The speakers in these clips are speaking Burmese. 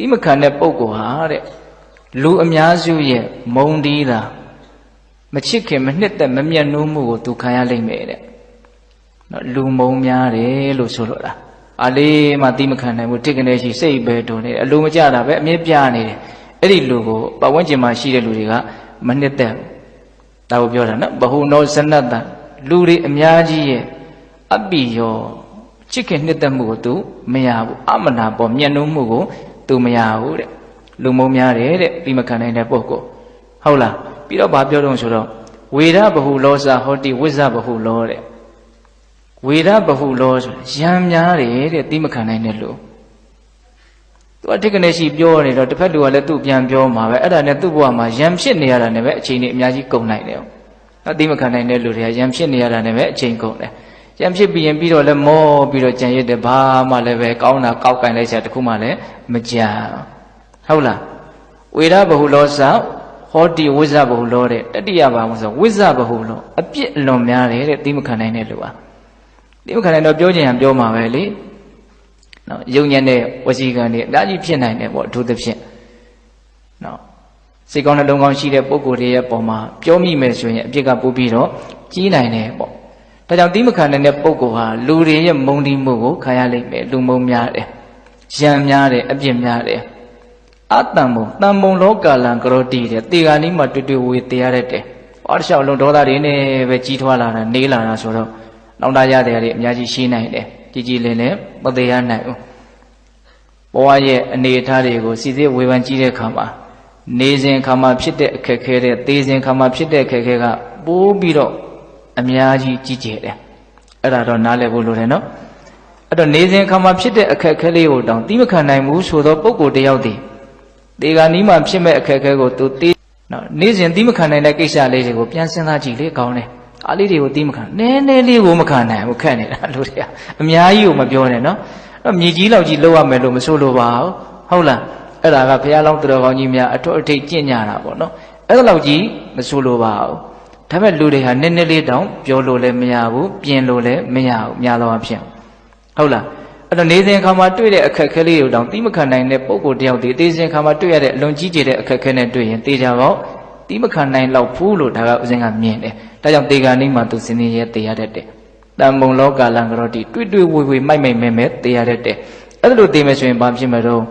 တိမခံတဲ့ပုဂ္ဂိုလ်ဟာတဲ့လူအများစုရဲ့မုံတီးတာမချစ်ခင်မနှစ်သက်မမျက်နှာမှုကိုသူခံရလိမ့်မယ်တဲ့နော်လူမုံများတယ်လို့ဆိုလို့လားအလေးမှတိမခံနိုင်ဘူးတိကနေရှိစိတ်ပဲတုံနေတယ်အလိုမကျတာပဲအမြဲပြနေတယ်အဲ့ဒီလူကိုပတ်ဝန်းကျင်မှာရှိတဲ့လူတွေကမနှစ်သက်ဒါကိုပြောတာနော်ဘဟုနောဇနတ္တလူတွေအများကြီးရဲ့အပိယောချစ်ခင်နှစ်သက်မှုကိုသူမရဘူးအမနာပေါ်မျက်နှာမှုကိုသူမရဘူးတဲ့လူမုံများတယ်တဲ့တိမခံနိုင်တဲ့ပုဂ္ဂိုလ်ဟုတ်လားပြီးတော့ဗာပြောတော့ဆိုတော့ဝေဒဘဟုလောစဟောတိဝိဇ္ဇဘဟုလောတဲ့ဝေဒဘဟုလောဆိုရံများတယ်တဲ့တိမခံနိုင်တဲ့လူသူအထက်ကနေရှိပြောနေတော့တစ်ဖက်လူကလည်းသူ့ပြန်ပြောမှာပဲအဲ့ဒါနဲ့သူ့ဘဝမှာရံဖြစ်နေရတာနဲ့ပဲအချိန်ကြီးအများကြီးကုန်နိုင်တယ်နော်တိမခံနိုင်တဲ့လူတွေကရံဖြစ်နေရတာနဲ့ပဲအချိန်ကုန်တယ်ရံဖြစ်ပြီးရင်ပြီးတော့လည်းမောပြီးတော့ကြံရစ်တယ်ဘာမှလည်းပဲကောင်းတာကောက်ကင်လိုက်ချက်တခုမှလည်းမကြဟုတ်လားဝေဒဘဟုလောစဟောတိဝိဇ္ဇဘဟုလောတဲ့တတိယဘာမှဆိုဝိဇ္ဇဘဟုလောအပြစ်အလွန်များတယ်တဲ့တိမခံနိုင်တဲ့လူပါတိမခံနိုင်တော့ပြောချင်ရင်ပြောမှာပဲလေနော်ယုံညံ့တဲ့ဝစီကံတွေအများကြီးဖြစ်နိုင်တယ်ပေါ့အထူးသဖြင့်နော်စိတ်ကောင်းနှလုံးကောင်းရှိတဲ့ပုဂ္ဂိုလ်တွေရဲ့ပုံမှာပြောမိမယ်ဆိုရင်အပြစ်ကပို့ပြီးတော့ကြီးနိုင်တယ်ပေါ့ဒါကြောင့်တိမခံနိုင်တဲ့ပုဂ္ဂိုလ်ဟာလူတွေရဲ့မုန်းတီးမှုကိုခံရလိမ့်မယ်လူမုန်းများတယ်ရံများတယ်အပြစ်များတယ်အတ္တံဘုံတန်ဘုံလောကလံကရောတိတဲ့တေဂာနီးမှာတွေ့တွေ့ဝေတရားရက်တယ်ဘာတစ်လျှောက်လုံးဒေါသတွေနဲ့ပဲကြီးထွားလာတာနေလာတာဆိုတော့နောင်တရတဲ့တွေအများကြီးရှိနိုင်တယ်ကြီးကြီးလင်းလင်းမသေးရနိုင်ဘူးဘဝရဲ့အနေအထားတွေကိုစီစစ်ဝေဖန်ကြည့်တဲ့အခါမှာနေစဉ်အခါမှာဖြစ်တဲ့အခက်ခဲတဲ့သေစဉ်အခါမှာဖြစ်တဲ့အခက်ခဲကပိုးပြီးတော့အများကြီးကြီးကျယ်တယ်အဲ့ဒါတော့နားလည်ဖို့လိုတယ်နော်အဲ့တော့နေစဉ်အခါမှာဖြစ်တဲ့အခက်ခဲလေးကိုတောင်တိမခံနိုင်ဘူးဆိုတော့ပုဂ္ဂိုလ်တယောက်တည်းတေဂာနီးမှာဖြစ်မဲ့အခက်ခဲကိုသူသိနော်နေစဉ်တိမခံနိုင်တဲ့ကိစ္စလေးတွေကိုပြန်စဉ်းစားကြည့်လေကောင်းတယ်အားလေးတွေကိုတိမခံနည်းနည်းလေးကိုမခံနိုင်ဘူးခက်နေတာလူတွေကအများကြီးကိုမပြောနဲ့နော်အဲ့မြေကြီးလောက်ကြီးလောက်ရမယ်လို့မဆိုလိုပါဘူးဟုတ်လားအဲ့ဒါကဘုရားလောင်းသူတော်ကောင်းကြီးများအထွတ်အထိပ်ကျင့်ကြတာပေါ့နော်အဲ့ဒါလောက်ကြီးမဆိုလိုပါဘူးဒါပေမဲ့လူတွေဟာနည်းနည်းလေးတောင်ပြောလို့လည်းမရဘူးပြင်လို့လည်းမရဘူးများသောအားဖြင့်ဟုတ်လားအဲ့တော့နေစဉ်ခါမှာတွေ့တဲ့အခက်အခဲလေးတွေတောင်တိမခံနိုင်တဲ့ပုံကိုယ်တယောက်ဒီသေစဉ်ခါမှာတွေ့ရတဲ့အလွန်ကြီးကျယ်တဲ့အခက်အခဲနဲ့တွေ့ရင်သေချာပေါ့တိမခံနိုင်တော့ဘူးလို့ဒါကဥစဉ်ကမြင်တယ်ဒါကြောင့်တေဂာနိမှာသူစင်ရဲတေရတတ်တယ်တန်ဘုံလောကလံကရောတိတွေ့တွေ့ဝေဝေမိုက်မိုက်မဲမဲတေရတတ်တယ်အဲ့ဒါလို့သိမယ်ဆိုရင်ဘာဖြစ်မလို့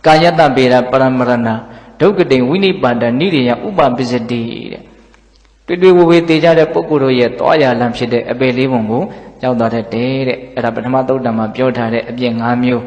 ကာယတ္တပေရပရမရဏဒုက္ကတိဝိနိပါဒနိရိယဥပပစ္စတိတဲ့တွေ့တွေ့ဝေဝေတေကြတဲ့ပုဂ္ဂိုလ်တို့ရဲ့တောရလံဖြစ်တဲ့အပေလေးပုံကိုရောက်သွားတတ်တယ်တဲ့အဲ့ဒါပထမသုတ်တံမှာပြောထားတဲ့အပြည့်၅မျိုး